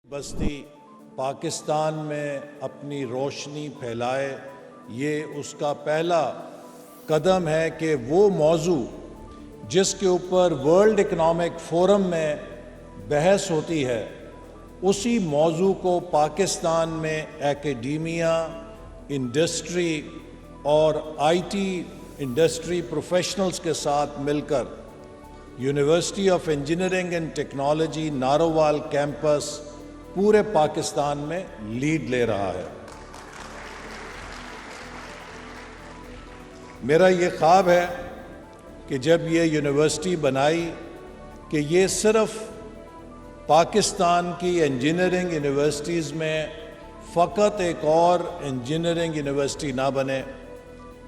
بستی پاکستان میں اپنی روشنی پھیلائے، یہ اس کا پہلا قدم ہے کہ وہ موضوع جس کے اوپر ورلڈ اکنامک فورم میں بحث ہوتی ہے، اسی موضوع کو پاکستان میں ایکیڈیمیا، انڈسٹری اور آئی ٹی انڈسٹری پروفیشنلز کے ساتھ مل کر university of engineering and technology Narowal campus پورے پاکستان میں لیڈ لے رہا ہے۔ میرا یہ خواب ہے کہ جب یہ یونیورسٹی بنائی کہ یہ صرف پاکستان کی انجینئرنگ یونیورسٹیز میں فقط ایک اور انجینئرنگ یونیورسٹی نہ بنے،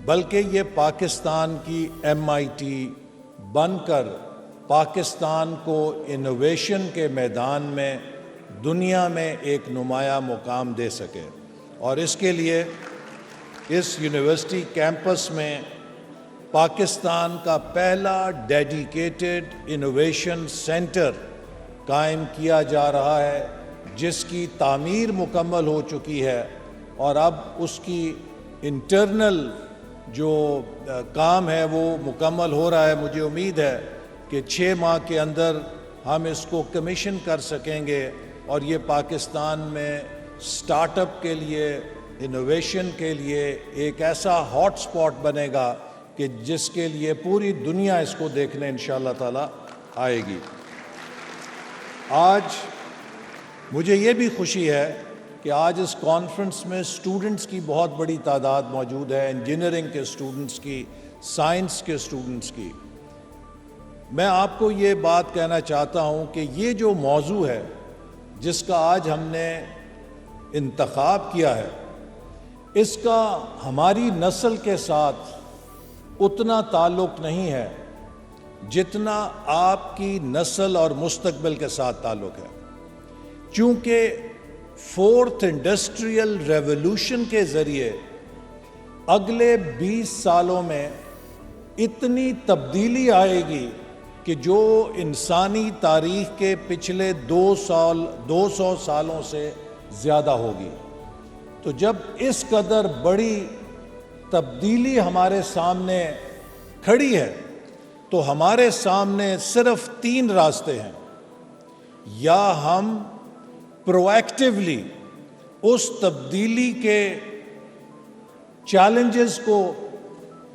بلکہ یہ پاکستان کی MIT بن کر پاکستان کو انوویشن کے میدان میں دنیا میں ایک نمایاں مقام دے سکے۔ اور اس کے لیے اس یونیورسٹی کیمپس میں پاکستان کا پہلا ڈیڈیکیٹڈ انوویشن سینٹر قائم کیا جا رہا ہے، جس کی تعمیر مکمل ہو چکی ہے اور اب اس کی انٹرنل جو کام ہے وہ مکمل ہو رہا ہے۔ مجھے امید ہے کہ 6 ماہ کے اندر ہم اس کو کمیشن کر سکیں گے اور یہ پاکستان میں سٹارٹ اپ کے لیے، انوویشن کے لیے ایک ایسا ہاٹ سپاٹ بنے گا کہ جس کے لیے پوری دنیا اس کو دیکھنے انشاءاللہ تعالی آئے گی۔ آج مجھے یہ بھی خوشی ہے کہ آج اس کانفرنس میں اسٹوڈنٹس کی بہت بڑی تعداد موجود ہے، انجینئرنگ کے اسٹوڈنٹس کی، سائنس کے اسٹوڈنٹس کی۔ میں آپ کو یہ بات کہنا چاہتا ہوں کہ یہ جو موضوع ہے جس کا آج ہم نے انتخاب کیا ہے، اس کا ہماری نسل کے ساتھ اتنا تعلق نہیں ہے جتنا آپ کی نسل اور مستقبل کے ساتھ تعلق ہے، چونکہ 4th انڈسٹریل ریولوشن کے ذریعے اگلے 20 سالوں میں اتنی تبدیلی آئے گی کہ جو انسانی تاریخ کے پچھلے 200 سالوں سے زیادہ ہوگی۔ تو جب اس قدر بڑی تبدیلی ہمارے سامنے کھڑی ہے تو ہمارے سامنے صرف 3 راستے ہیں۔ یا ہم پروایکٹیولی اس تبدیلی کے چیلنجز کو،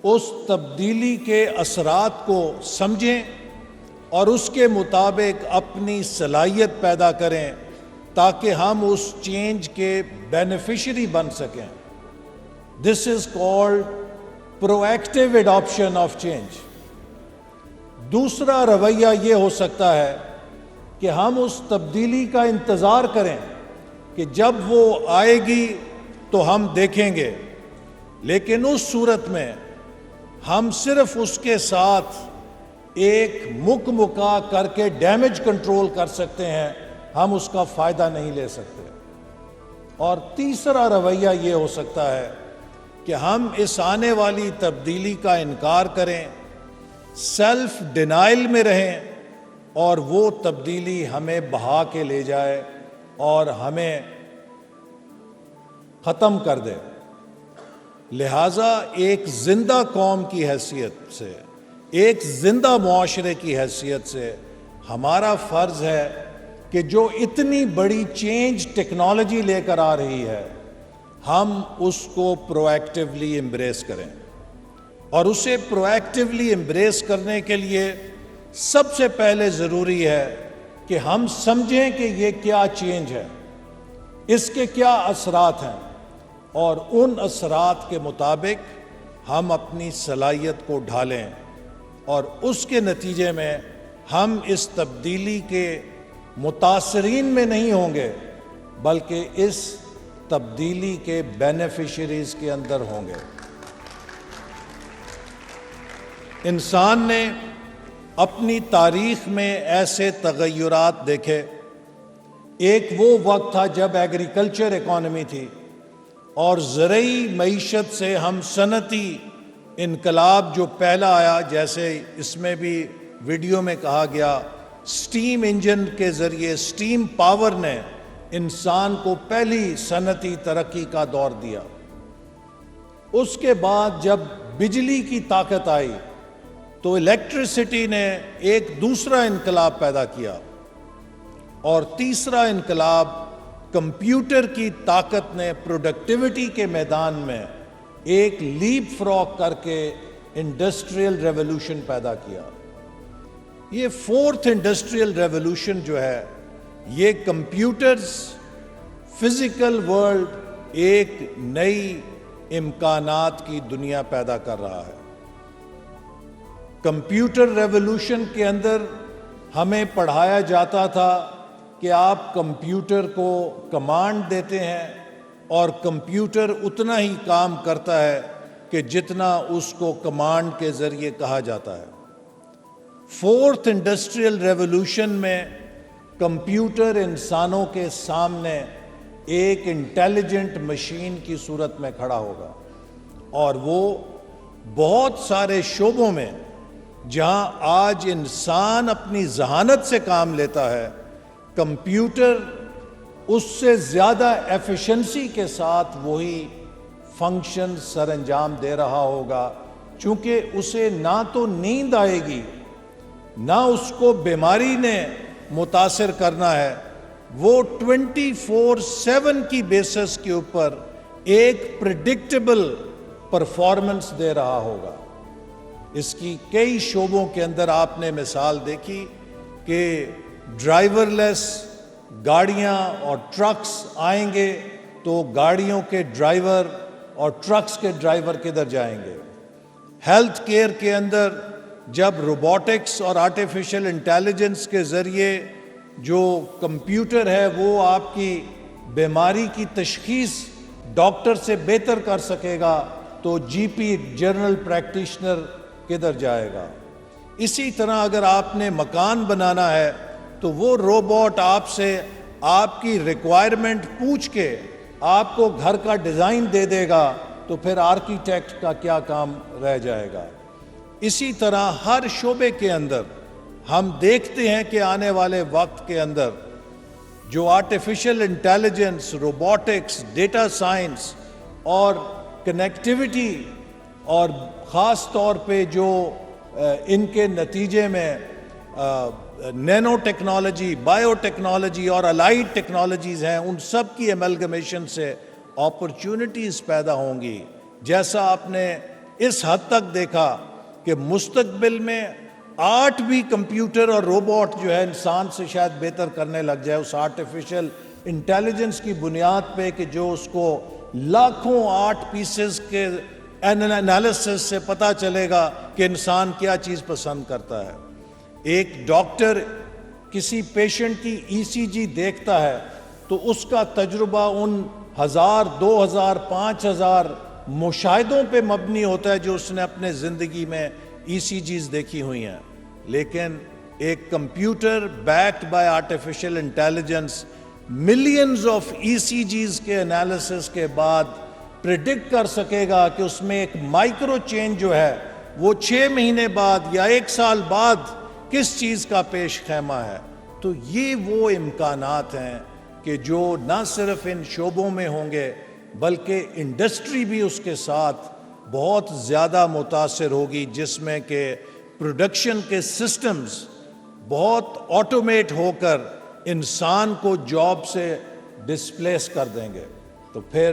اس تبدیلی کے اثرات کو سمجھیں اور اس کے مطابق اپنی صلاحیت پیدا کریں تاکہ ہم اس چینج کے بینیفیشری بن سکیں۔ This is called proactive adaptation of change. دوسرا رویہ یہ ہو سکتا ہے کہ ہم اس تبدیلی کا انتظار کریں کہ جب وہ آئے گی تو ہم دیکھیں گے، لیکن اس صورت میں ہم صرف اس کے ساتھ ایک مکا کر کے ڈیمیج کنٹرول کر سکتے ہیں، ہم اس کا فائدہ نہیں لے سکتے۔ اور تیسرا رویہ یہ ہو سکتا ہے کہ ہم اس آنے والی تبدیلی کا انکار کریں، سیلف ڈینائل میں رہیں اور وہ تبدیلی ہمیں بہا کے لے جائے اور ہمیں ختم کر دے۔ لہٰذا ایک زندہ قوم کی حیثیت سے، ایک زندہ معاشرے کی حیثیت سے ہمارا فرض ہے کہ جو اتنی بڑی چینج ٹیکنالوجی لے کر آ رہی ہے، ہم اس کو پروایکٹیولی امبریس کریں۔ اور اسے پروایکٹیولی امبریس کرنے کے لیے سب سے پہلے ضروری ہے کہ ہم سمجھیں کہ یہ کیا چینج ہے، اس کے کیا اثرات ہیں، اور ان اثرات کے مطابق ہم اپنی صلاحیت کو ڈھالیں، اور اس کے نتیجے میں ہم اس تبدیلی کے متاثرین میں نہیں ہوں گے بلکہ اس تبدیلی کے بینیفیشریز کے اندر ہوں گے۔ انسان نے اپنی تاریخ میں ایسے تغیرات دیکھے۔ ایک وہ وقت تھا جب ایگریکلچر اکانومی تھی اور زرعی معیشت سے ہم صنعتی انقلاب جو پہلا آیا، جیسے اس میں بھی ویڈیو میں کہا گیا، سٹیم انجن کے ذریعے، سٹیم پاور نے انسان کو پہلی صنعتی ترقی کا دور دیا۔ اس کے بعد جب بجلی کی طاقت آئی تو الیکٹریسٹی نے ایک دوسرا انقلاب پیدا کیا، اور تیسرا انقلاب کمپیوٹر کی طاقت نے پروڈکٹیوٹی کے میدان میں ایک لیپ فراگ کر کے انڈسٹریل ریولوشن پیدا کیا۔ یہ فورتھ انڈسٹریل ریولوشن جو ہے، یہ کمپیوٹرز، فزیکل ورلڈ، ایک نئی امکانات کی دنیا پیدا کر رہا ہے۔ کمپیوٹر ریولوشن کے اندر ہمیں پڑھایا جاتا تھا کہ آپ کمپیوٹر کو کمانڈ دیتے ہیں اور کمپیوٹر اتنا ہی کام کرتا ہے کہ جتنا اس کو کمانڈ کے ذریعے کہا جاتا ہے۔ فورتھ انڈسٹریل ریولوشن میں کمپیوٹر انسانوں کے سامنے ایک انٹیلیجنٹ مشین کی صورت میں کھڑا ہوگا، اور وہ بہت سارے شعبوں میں جہاں آج انسان اپنی ذہانت سے کام لیتا ہے، کمپیوٹر اس سے زیادہ ایفیشنسی کے ساتھ وہی فنکشن سر انجام دے رہا ہوگا، چونکہ اسے نہ تو نیند آئے گی، نہ اس کو بیماری نے متاثر کرنا ہے، وہ 24/7 کی بیسس کے اوپر ایک پریڈکٹیبل پرفارمنس دے رہا ہوگا۔ اس کی کئی شعبوں کے اندر آپ نے مثال دیکھی کہ ڈرائیور لیس گاڑیاں اور ٹرکس آئیں گے تو گاڑیوں کے ڈرائیور اور ٹرکس کے ڈرائیور کدھر جائیں گے۔ ہیلتھ کیئر کے اندر جب روبوٹکس اور آرٹیفیشل انٹیلیجنس کے ذریعے جو کمپیوٹر ہے وہ آپ کی بیماری کی تشخیص ڈاکٹر سے بہتر کر سکے گا تو جی پی جنرل پریکٹیشنر کدھر جائے گا۔ اسی طرح اگر آپ نے مکان بنانا ہے تو وہ روبوٹ آپ سے آپ کی ریکوائرمنٹ پوچھ کے آپ کو گھر کا ڈیزائن دے دے گا، تو پھر آرکیٹیکٹ کا کیا کام رہ جائے گا۔ اسی طرح ہر شعبے کے اندر ہم دیکھتے ہیں کہ آنے والے وقت کے اندر جو artificial intelligence, robotics, data science اور کنیکٹیوٹی، اور خاص طور پہ جو ان کے نتیجے میں نینو ٹیکنالوجی، بائیو ٹیکنالوجی اور الائیڈ ٹیکنالوجیز ہیں، ان سب کی ایملگمیشن سے اپرچونٹیز پیدا ہوں گی۔ جیسا آپ نے اس حد تک دیکھا کہ مستقبل میں آرٹ بھی کمپیوٹر اور روبوٹ جو ہے انسان سے شاید بہتر کرنے لگ جائے، اس آرٹیفیشل انٹیلیجنس کی بنیاد پہ کہ جو اس کو لاکھوں آرٹ پیسز کے انالیسس سے پتہ چلے گا کہ انسان کیا چیز پسند کرتا ہے۔ ایک ڈاکٹر کسی پیشنٹ کی ای سی جی دیکھتا ہے تو اس کا تجربہ ان 1000، 2000، 5000 مشاہدوں پہ مبنی ہوتا ہے جو اس نے اپنے زندگی میں ای سی جیز دیکھی ہوئی ہیں، لیکن ایک computer backed by artificial intelligence millions of E C Gs کے انالیسس کے بعد پریڈکٹ کر سکے گا کہ اس میں ایک مائکرو چینج جو ہے وہ 6 مہینے بعد یا 1 سال بعد کس چیز کا پیش خیمہ ہے۔ تو یہ وہ امکانات ہیں کہ جو نہ صرف ان شعبوں میں ہوں گے بلکہ انڈسٹری بھی اس کے ساتھ بہت زیادہ متاثر ہوگی، جس میں کہ پروڈکشن کے سسٹمز بہت آٹومیٹ ہو کر انسان کو جاب سے ڈسپلیس کر دیں گے۔ تو پھر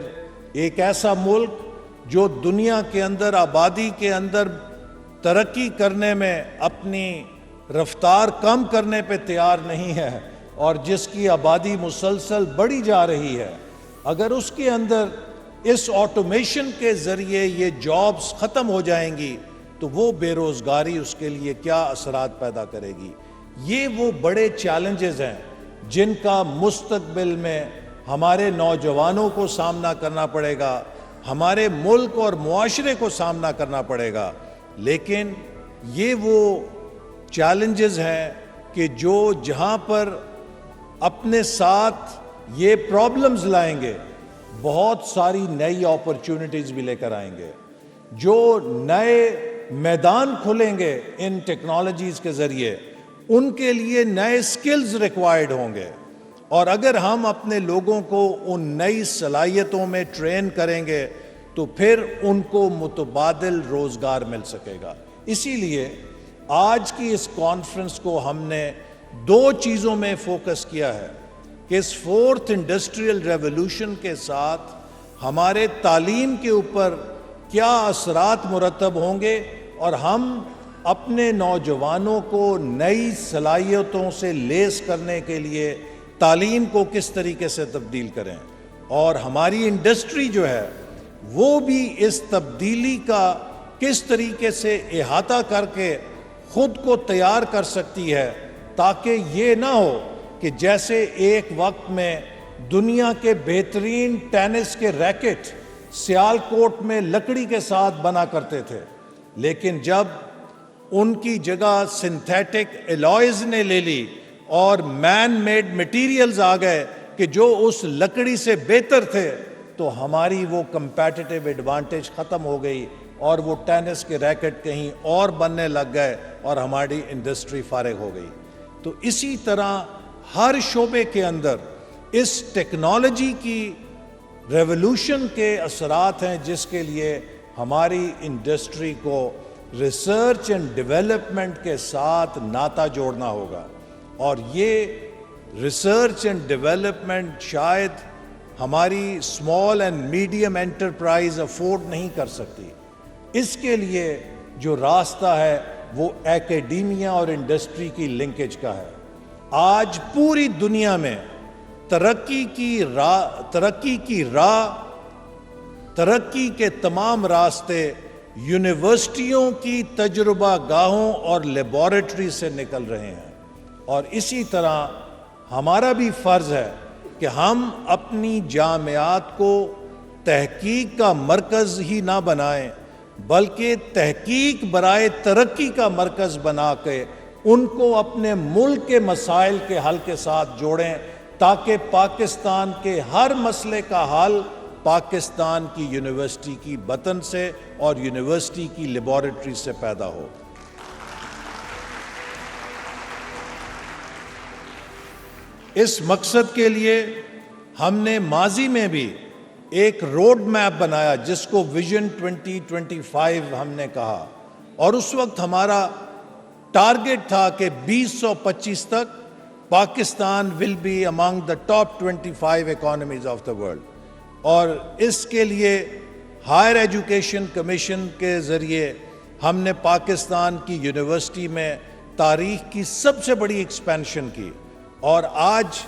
ایک ایسا ملک جو دنیا کے اندر آبادی کے اندر ترقی کرنے میں اپنی رفتار کم کرنے پہ تیار نہیں ہے اور جس کی آبادی مسلسل بڑھی جا رہی ہے، اگر اس کے اندر اس آٹومیشن کے ذریعے یہ جابز ختم ہو جائیں گی تو وہ بے روزگاری اس کے لیے کیا اثرات پیدا کرے گی۔ یہ وہ بڑے چیلنجز ہیں جن کا مستقبل میں ہمارے نوجوانوں کو سامنا کرنا پڑے گا، ہمارے ملک اور معاشرے کو سامنا کرنا پڑے گا۔ لیکن یہ وہ چیلنجز ہیں کہ جو جہاں پر اپنے ساتھ یہ پرابلمز لائیں گے، بہت ساری نئی اپرچونٹیز بھی لے کر آئیں گے، جو نئے میدان کھلیں گے ان ٹیکنالوجیز کے ذریعے، ان کے لیے نئے سکلز ریکوائرڈ ہوں گے، اور اگر ہم اپنے لوگوں کو ان نئی صلاحیتوں میں ٹرین کریں گے تو پھر ان کو متبادل روزگار مل سکے گا۔ اسی لیے آج کی اس کانفرنس کو ہم نے دو چیزوں میں فوکس کیا ہے کہ اس فورتھ انڈسٹریل ریولوشن کے ساتھ ہمارے تعلیم کے اوپر کیا اثرات مرتب ہوں گے اور ہم اپنے نوجوانوں کو نئی صلاحیتوں سے لیس کرنے کے لیے تعلیم کو کس طریقے سے تبدیل کریں، اور ہماری انڈسٹری جو ہے وہ بھی اس تبدیلی کا کس طریقے سے احاطہ کر کے خود کو تیار کر سکتی ہے، تاکہ یہ نہ ہو کہ جیسے ایک وقت میں دنیا کے بہترین ٹینس کے ریکٹ سیالکوٹ میں لکڑی کے ساتھ بنا کرتے تھے، لیکن جب ان کی جگہ سنتھیٹک الوائز نے لے لی اور مین میڈ میٹیریلز آ گئے کہ جو اس لکڑی سے بہتر تھے، تو ہماری وہ کمپیٹیٹیو ایڈوانٹیج ختم ہو گئی اور وہ ٹینس کے ریکٹ کہیں اور بننے لگ گئے اور ہماری انڈسٹری فارغ ہو گئی۔ تو اسی طرح ہر شعبے کے اندر اس ٹیکنالوجی کی ریولوشن کے اثرات ہیں، جس کے لیے ہماری انڈسٹری کو ریسرچ اینڈ ڈیولپمنٹ کے ساتھ ناطہ جوڑنا ہوگا، اور یہ ریسرچ اینڈ ڈیولپمنٹ شاید ہماری small and medium enterprise afford نہیں کر سکتی۔ اس کے لیے جو راستہ ہے وہ ایکیڈیمیا اور انڈسٹری کی لنکیج کا ہے۔ آج پوری دنیا میں ترقی کے تمام راستے یونیورسٹیوں کی تجربہ گاہوں اور لیبارٹری سے نکل رہے ہیں، اور اسی طرح ہمارا بھی فرض ہے کہ ہم اپنی جامعات کو تحقیق کا مرکز ہی نہ بنائیں، بلکہ تحقیق برائے ترقی کا مرکز بنا کے ان کو اپنے ملک کے مسائل کے حل کے ساتھ جوڑیں، تاکہ پاکستان کے ہر مسئلے کا حل پاکستان کی یونیورسٹی کی بطن سے اور یونیورسٹی کی لیبارٹری سے پیدا ہو۔ اس مقصد کے لیے ہم نے ماضی میں بھی ایک روڈ میپ بنایا جس کو ویژن 2025 ہم نے کہا، اور اس وقت ہمارا ٹارگٹ تھا کہ 2025 تک Pakistan will be among the top 25 economies of the world, اور اس کے لیے ہائر ایجوکیشن کمیشن کے ذریعے ہم نے پاکستان کی یونیورسٹی میں تاریخ کی سب سے بڑی ایکسپینشن کی، اور آج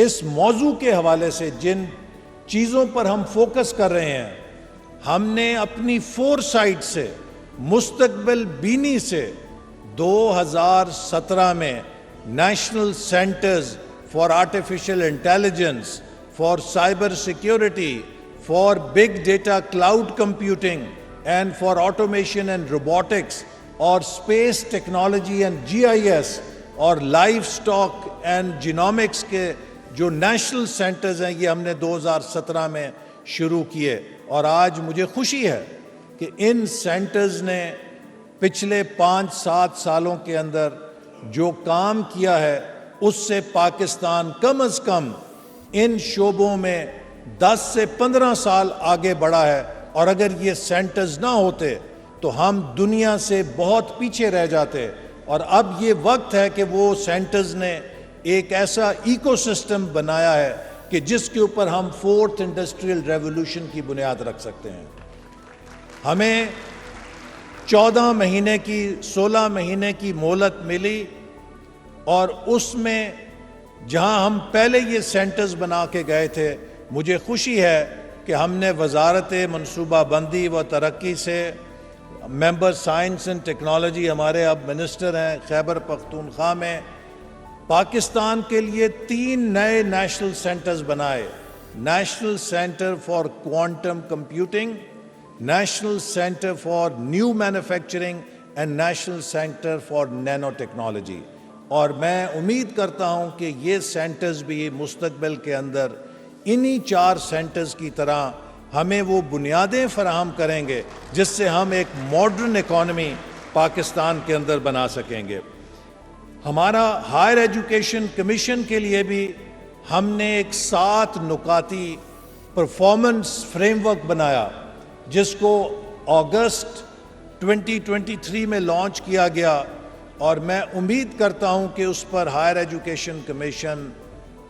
اس موضوع کے حوالے سے جن چیزوں پر ہم فوکس کر رہے ہیں، ہم نے اپنی فور سائٹ سے مستقبل بینی سے 2017 میں national centres for artificial intelligence, for cyber security, for big data cloud computing and for automation and robotics, اور اسپیس ٹیکنالوجی اینڈ GIS اور لائف سٹاک اینڈ جینومکس کے جو نیشنل سینٹرز ہیں، یہ ہم نے 2017 میں شروع کیے، اور آج مجھے خوشی ہے کہ ان سینٹرز نے پچھلے 5-7 سالوں کے اندر جو کام کیا ہے اس سے پاکستان کم از کم ان شعبوں میں 10 سے 15 سال آگے بڑھا ہے، اور اگر یہ سینٹرز نہ ہوتے تو ہم دنیا سے بہت پیچھے رہ جاتے، اور اب یہ وقت ہے کہ وہ سینٹرز نے ایک ایسا ایکو سسٹم بنایا ہے کہ جس کے اوپر ہم فورتھ انڈسٹریل ریولوشن کی بنیاد رکھ سکتے ہیں۔ ہمیں 14 مہینے کی 16 مہینے کی مہلت ملی، اور اس میں جہاں ہم پہلے یہ سینٹرز بنا کے گئے تھے، مجھے خوشی ہے کہ ہم نے وزارت منصوبہ بندی و ترقی سے ممبر سائنس اینڈ ٹیکنالوجی، ہمارے اب منسٹر ہیں خیبر پختونخوا میں، پاکستان کے لیے 3 نئے نیشنل سینٹرز بنائے: national centre for quantum computing, national centre for new manufacturing and national centre for Nano technology. اور میں امید کرتا ہوں کہ یہ سینٹرز بھی مستقبل کے اندر انہی 4 سینٹرز کی طرح ہمیں وہ بنیادیں فراہم کریں گے جس سے ہم ایک ماڈرن اکانومی پاکستان کے اندر بنا سکیں گے۔ ہمارا ہائر ایجوکیشن کمیشن کے لیے بھی ہم نے ایک 7 نکاتی پرفارمنس فریم ورک بنایا جس کو اگست 2023 میں لانچ کیا گیا، اور میں امید کرتا ہوں کہ اس پر ہائر ایجوکیشن کمیشن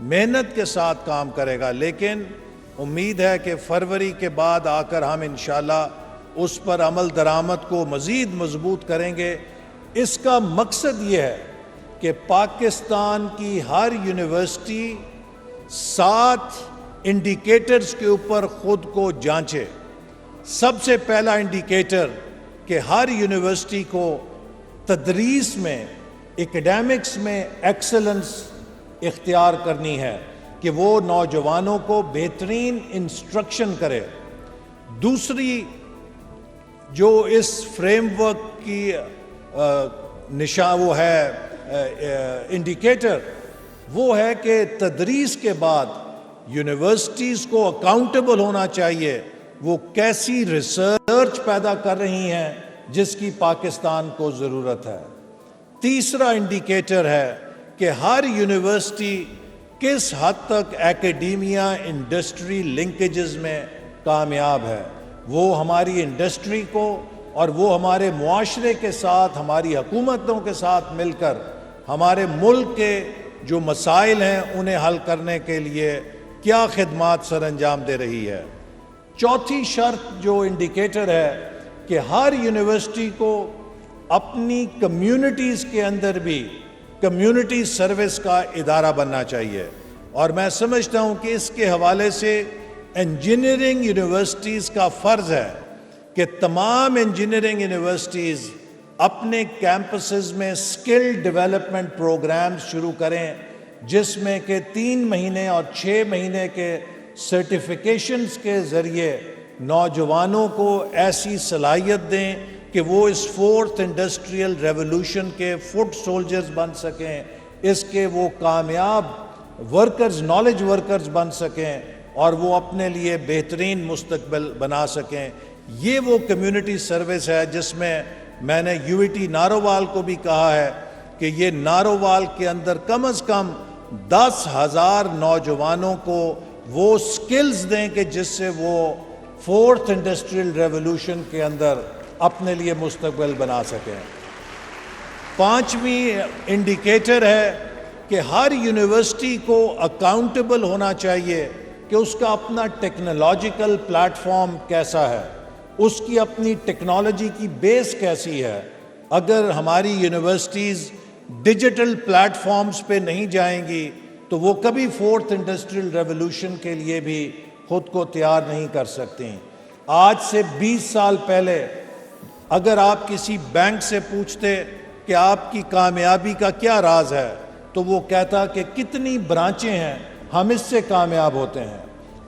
محنت کے ساتھ کام کرے گا، لیکن امید ہے کہ فروری کے بعد آ کر ہم انشاءاللہ اس پر عمل درآمد کو مزید مضبوط کریں گے۔ اس کا مقصد یہ ہے کہ پاکستان کی ہر یونیورسٹی 7 انڈیکیٹرز کے اوپر خود کو جانچے۔ سب سے پہلا انڈیکیٹر کہ ہر یونیورسٹی کو تدریس میں، اکیڈیمکس میں ایکسلنس اختیار کرنی ہے کہ وہ نوجوانوں کو بہترین انسٹرکشن کرے۔ دوسری جو اس فریم ورک کی وہ ہے انڈیکیٹر، وہ ہے کہ تدریس کے بعد یونیورسٹیز کو اکاؤنٹیبل ہونا چاہیے، وہ کیسی ریسرچ پیدا کر رہی ہیں جس کی پاکستان کو ضرورت ہے۔ تیسرا انڈیکیٹر ہے کہ ہر یونیورسٹی کس حد تک ایکیڈیمیا انڈسٹری لنکیجز میں کامیاب ہے، وہ ہماری انڈسٹری کو اور وہ ہمارے معاشرے کے ساتھ، ہماری حکومتوں کے ساتھ مل کر ہمارے ملک کے جو مسائل ہیں انہیں حل کرنے کے لیے کیا خدمات سر انجام دے رہی ہے۔ چوتھی شرط جو انڈیکیٹر ہے کہ ہر یونیورسٹی کو اپنی کمیونٹیز کے اندر بھی کمیونٹی سروس کا ادارہ بننا چاہیے، اور میں سمجھتا ہوں کہ اس کے حوالے سے انجینئرنگ یونیورسٹیز کا فرض ہے کہ تمام انجینئرنگ یونیورسٹیز اپنے کیمپسز میں سکل ڈیولپمنٹ پروگرام شروع کریں، جس میں کہ 3 مہینے اور 6 مہینے کے سرٹیفیکیشنز کے ذریعے نوجوانوں کو ایسی صلاحیت دیں کہ وہ اس 4th انڈسٹریل ریولوشن کے فٹ سولجرز بن سکیں، اس کے وہ کامیاب ورکرز، نالج ورکرز بن سکیں، اور وہ اپنے لیے بہترین مستقبل بنا سکیں۔ یہ وہ کمیونٹی سروس ہے جس میں نے UET نارووال کو بھی کہا ہے کہ یہ نارووال کے اندر کم از کم 10,000 نوجوانوں کو وہ سکلز دیں کہ جس سے وہ 4th انڈسٹریل ریولوشن کے اندر اپنے لیے مستقبل بنا سکیں۔ 5ویں انڈیکیٹر ہے کہ ہر یونیورسٹی کو اکاؤنٹیبل ہونا چاہیے کہ اس کا اپنا ٹیکنالوجیکل پلیٹ فارم کیسا ہے، اس کی اپنی ٹیکنالوجی کی بیس کیسی ہے۔ اگر ہماری یونیورسٹیز ڈیجیٹل پلیٹ فارمز پہ نہیں جائیں گی تو وہ کبھی 4th انڈسٹریل ریولوشن کے لیے بھی خود کو تیار نہیں کر سکتی۔ آج سے 20 سال پہلے اگر آپ کسی بینک سے پوچھتے کہ آپ کی کامیابی کا کیا راز ہے تو وہ کہتا کہ کتنی برانچیں ہیں، ہم اس سے کامیاب ہوتے ہیں۔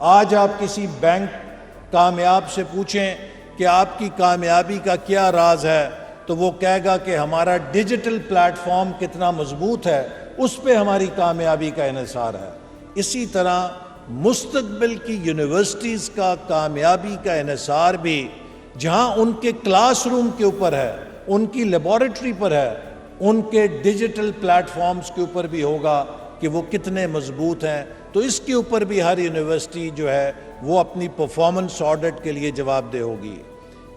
آج آپ کسی بینک کامیاب سے پوچھیں کہ آپ کی کامیابی کا کیا راز ہے تو وہ کہے گا کہ ہمارا ڈیجیٹل پلیٹ فارم کتنا مضبوط ہے، اس پہ ہماری کامیابی کا انحصار ہے۔ اسی طرح مستقبل کی یونیورسٹیز کا کامیابی کا انحصار بھی جہاں ان کے کلاس روم کے اوپر ہے، ان کی لیبارٹری پر ہے، ان کے ڈیجیٹل پلیٹ فارمز کے اوپر بھی ہوگا کہ وہ کتنے مضبوط ہیں۔ تو اس کے اوپر بھی ہر یونیورسٹی جو ہے وہ اپنی پرفارمنس آڈٹ کے لیے جواب دہ ہوگی۔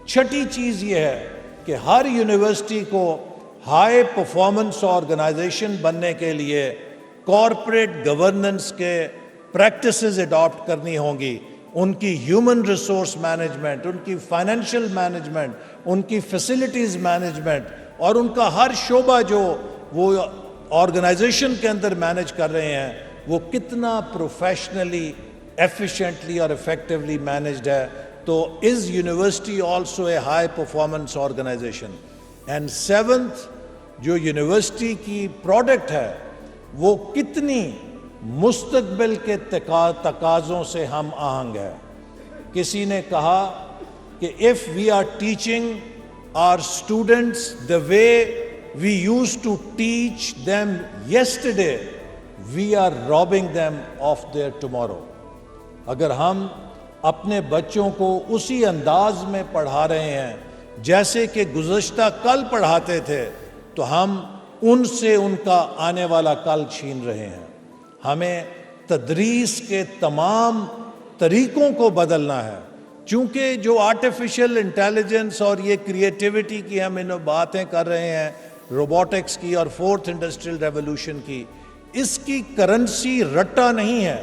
چھٹی چیز یہ ہے کہ ہر یونیورسٹی کو ہائی پرفارمنس آرگنائزیشن بننے کے لیے کارپوریٹ گورننس کے پریکٹسز اڈاپٹ کرنی ہوں گی۔ ان کی ہیومن ریسورس مینجمنٹ، ان کی فائنینشیل مینجمنٹ، ان کی فیسلٹیز مینجمنٹ، اور ان کا ہر شعبہ جو وہ آرگنائزیشن کے اندر مینج کر رہے ہیں وہ کتنا پروفیشنلی، ایفیشینٹلی اور افیکٹولی مینجڈ ہے۔ تو is university also a high performance organization? And 7th جو یونیورسٹی کی پروڈکٹ ہے وہ کتنی مستقبل کے تقاضوں سے ہم آہنگ ہے۔ کسی نے کہا کہ if we are teaching our students the way we used to teach them yesterday, we are robbing them of their tomorrow۔ اگر ہم اپنے بچوں کو اسی انداز میں پڑھا رہے ہیں جیسے کہ گزشتہ کل پڑھاتے تھے تو ہم ان سے ان کا آنے والا کل چھین رہے ہیں۔ ہمیں تدریس کے تمام طریقوں کو بدلنا ہے، چونکہ جو آرٹیفیشل انٹیلیجنس اور یہ کریٹیوٹی کی ہم باتیں کر رہے ہیں، روبوٹکس کی اور فورتھ انڈسٹریل ریولوشن کی، اس کی کرنسی رٹا نہیں ہے،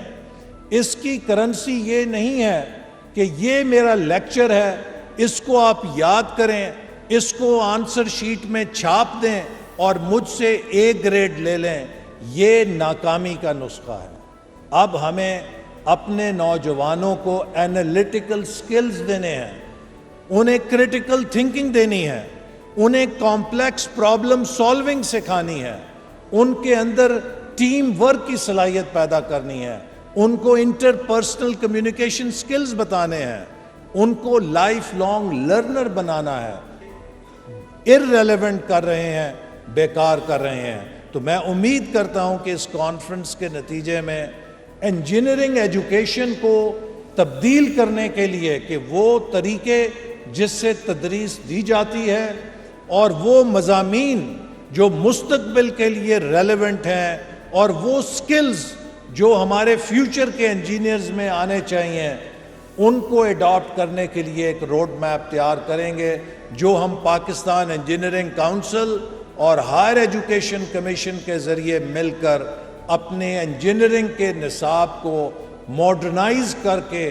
اس کی کرنسی یہ نہیں ہے کہ یہ میرا لیکچر ہے، اس کو آپ یاد کریں، اس کو آنسر شیٹ میں چھاپ دیں اور مجھ سے اے گریڈ لے لیں، یہ ناکامی کا نسخہ ہے۔ اب ہمیں اپنے نوجوانوں کو اینالیٹیکل سکلز دینے ہیں، انہیں کریٹیکل تھنکنگ دینی ہے، انہیں کمپلیکس پرابلم سالونگ سکھانی ہے، ان کے اندر ٹیم ورک کی صلاحیت پیدا کرنی ہے، ان کو انٹر پرسنل کمیونیکیشن سکلز بتانے ہیں، ان کو لائف لانگ لرنر بنانا ہے۔ ارریلیونٹ کر رہے ہیں، بیکار کر رہے ہیں۔ تو میں امید کرتا ہوں کہ اس کانفرنس کے نتیجے میں انجینئرنگ ایجوکیشن کو تبدیل کرنے کے لیے کہ وہ طریقے جس سے تدریس دی جاتی ہے اور وہ مضامین جو مستقبل کے لیے ریلیونٹ ہیں اور وہ سکلز جو ہمارے فیوچر کے انجینئرز میں آنے چاہیے، ان کو ایڈاپٹ کرنے کے لیے ایک روڈ میپ تیار کریں گے، جو ہم پاکستان انجینئرنگ کونسل اور ہائر ایجوکیشن کمیشن کے ذریعے مل کر اپنے انجینئرنگ کے نصاب کو ماڈرنائز کر کے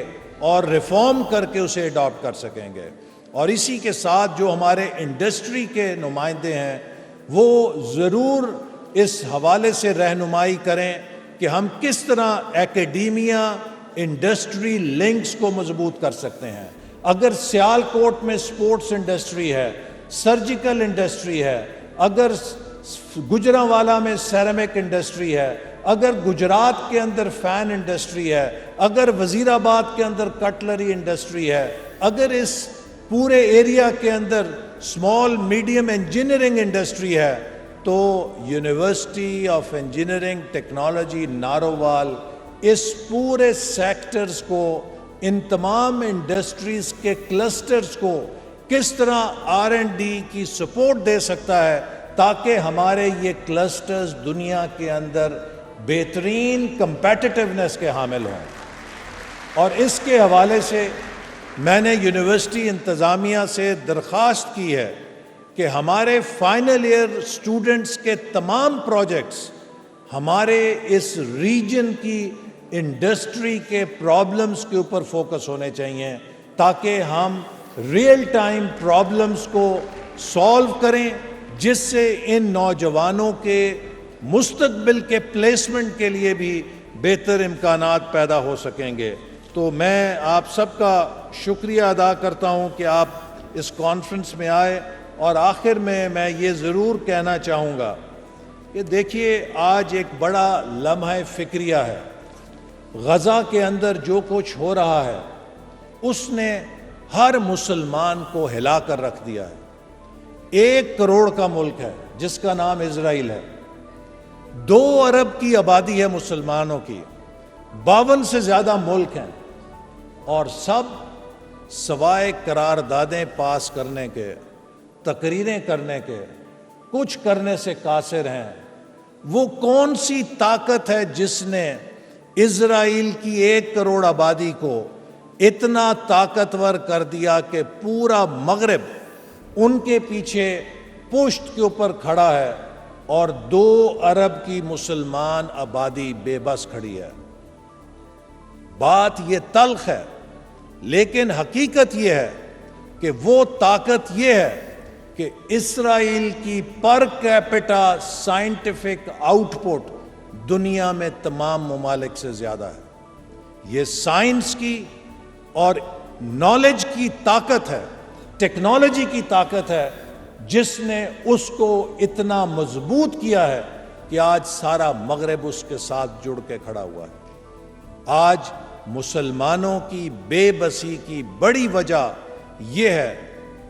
اور ریفارم کر کے اسے ایڈاپٹ کر سکیں گے۔ اور اسی کے ساتھ جو ہمارے انڈسٹری کے نمائندے ہیں وہ ضرور اس حوالے سے رہنمائی کریں کہ ہم کس طرح ایکیڈیمیا انڈسٹری لنکس کو مضبوط کر سکتے ہیں۔ اگر سیالکوٹ میں سپورٹس انڈسٹری ہے، سرجیکل انڈسٹری ہے، اگر گجرانوالہ میں سیرامک انڈسٹری ہے، اگر گجرات کے اندر فین انڈسٹری ہے، اگر وزیر آباد کے اندر کٹلری انڈسٹری ہے، اگر اس پورے ایریا کے اندر اسمال میڈیم انجینئرنگ انڈسٹری ہے، تو university of engineering technology Narowal اس پورے سیکٹرز کو، ان تمام انڈسٹریز کے کلسٹرز کو کس طرح R&D کی سپورٹ دے سکتا ہے تاکہ ہمارے یہ کلسٹرز دنیا کے اندر بہترین کمپیٹیٹیونیس کے حامل ہوں۔ اور اس کے حوالے سے میں نے یونیورسٹی انتظامیہ سے درخواست کی ہے کہ ہمارے فائنل ایئر اسٹوڈنٹس کے تمام پروجیکٹس ہمارے اس ریجن کی انڈسٹری کے پرابلمز کے اوپر فوکس ہونے چاہیے تاکہ ہم ریئل ٹائم پرابلمز کو سالو کریں، جس سے ان نوجوانوں کے مستقبل کے پلیسمنٹ کے لیے بھی بہتر امکانات پیدا ہو سکیں گے۔ تو میں آپ سب کا شکریہ ادا کرتا ہوں کہ آپ اس کانفرنس میں آئے، اور آخر میں یہ ضرور کہنا چاہوں گا کہ دیکھیے آج ایک بڑا لمحہ فکریہ ہے۔ غزہ کے اندر جو کچھ ہو رہا ہے اس نے ہر مسلمان کو ہلا کر رکھ دیا ہے۔ 1 کروڑ کا ملک ہے جس کا نام اسرائیل ہے، 2 ارب کی آبادی ہے مسلمانوں کی، 52 سے زیادہ ملک ہیں، اور سب سوائے قراردادیں پاس کرنے کے، تقریریں کرنے کے، کچھ کرنے سے قاصر ہیں۔ وہ کون سی طاقت ہے جس نے اسرائیل کی 1 کروڑ آبادی کو اتنا طاقتور کر دیا کہ پورا مغرب ان کے پیچھے پشت کے اوپر کھڑا ہے اور 2 ارب کی مسلمان آبادی بے بس کھڑی ہے؟ بات یہ تلخ ہے، لیکن حقیقت یہ ہے کہ وہ طاقت یہ ہے کہ اسرائیل کی per capita scientific out put دنیا میں تمام ممالک سے زیادہ ہے۔ یہ سائنس کی اور نالج کی طاقت ہے، ٹیکنالوجی کی طاقت ہے، جس نے اس کو اتنا مضبوط کیا ہے کہ آج سارا مغرب اس کے ساتھ جڑ کے کھڑا ہوا ہے۔ آج مسلمانوں کی بے بسی کی بڑی وجہ یہ ہے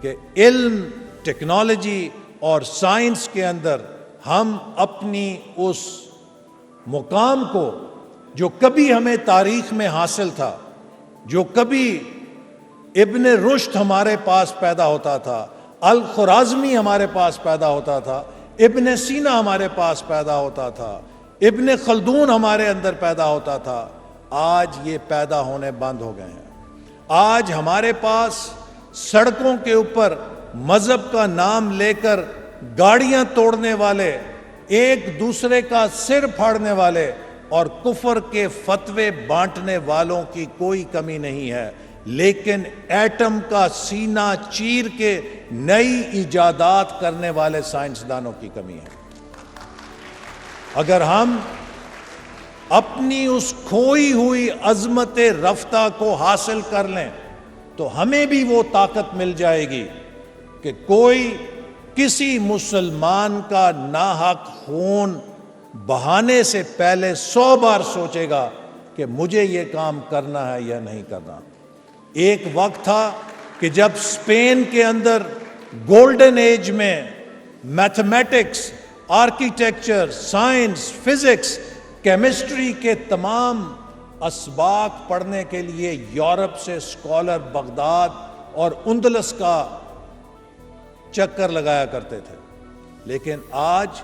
کہ علم، ٹیکنالوجی اور سائنس کے اندر ہم اپنی اس مقام کو جو کبھی ہمیں تاریخ میں حاصل تھا، جو کبھی ابن رشد ہمارے پاس پیدا ہوتا تھا، الخوارزمی ہمارے پاس پیدا ہوتا تھا، ابن سینا ہمارے پاس پیدا ہوتا تھا، ابن خلدون ہمارے اندر پیدا ہوتا تھا، آج یہ پیدا ہونے بند ہو گئے ہیں۔ آج ہمارے پاس سڑکوں کے اوپر مذہب کا نام لے کر گاڑیاں توڑنے والے، ایک دوسرے کا سر پھاڑنے والے اور کفر کے فتوے بانٹنے والوں کی کوئی کمی نہیں ہے، لیکن ایٹم کا سینہ چیر کے نئی ایجادات کرنے والے سائنسدانوں کی کمی ہے۔ اگر ہم اپنی اس کھوئی ہوئی عظمت رفتہ کو حاصل کر لیں تو ہمیں بھی وہ طاقت مل جائے گی کہ کوئی کسی مسلمان کا ناحق خون بہانے سے پہلے 100 بار سوچے گا کہ مجھے یہ کام کرنا ہے یا نہیں کرنا۔ ایک وقت تھا کہ جب اسپین کے اندر گولڈن ایج میں mathematics, architecture, science, physics, chemistry کے تمام اسباق پڑھنے کے لیے یورپ سے اسکالر بغداد اور اندلس کا چکر لگایا کرتے تھے، لیکن آج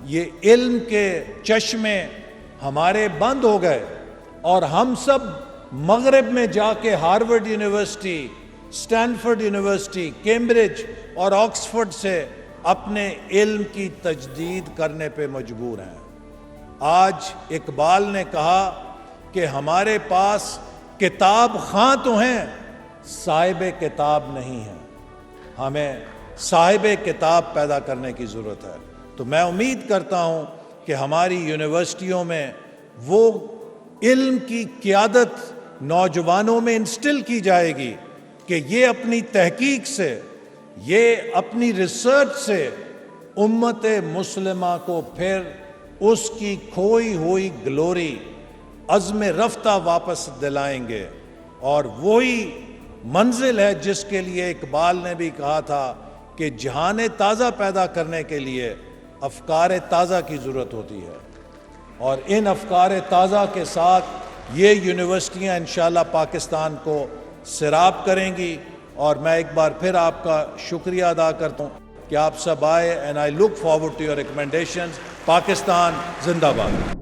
یہ علم کے چشمے ہمارے بند ہو گئے اور ہم سب مغرب میں جا کے Harvard university, Stanford university, Cambridge اور آکسفورڈ سے اپنے علم کی تجدید کرنے پہ مجبور ہیں۔ آج اقبال نے کہا کہ ہمارے پاس کتاب خاں تو ہیں، صاحب کتاب نہیں ہیں۔ ہمیں صاحب کتاب پیدا کرنے کی ضرورت ہے۔ تو میں امید کرتا ہوں کہ ہماری یونیورسٹیوں میں وہ علم کی قیادت نوجوانوں میں انسٹل کی جائے گی کہ یہ اپنی تحقیق سے، یہ اپنی ریسرچ سے امت مسلمہ کو پھر اس کی کھوئی ہوئی گلوری، عزم رفتہ واپس دلائیں گے، اور وہی منزل ہے جس کے لیے اقبال نے بھی کہا تھا کہ جہان تازہ پیدا کرنے کے لیے افکار تازہ کی ضرورت ہوتی ہے، اور ان افکار تازہ کے ساتھ یہ یونیورسٹیاں انشاءاللہ پاکستان کو سیراب کریں گی۔ اور میں ایک بار پھر آپ کا شکریہ ادا کرتا ہوں کہ آپ سب آئے، and I look forward to your recommendations. Pakistan زندہ باد۔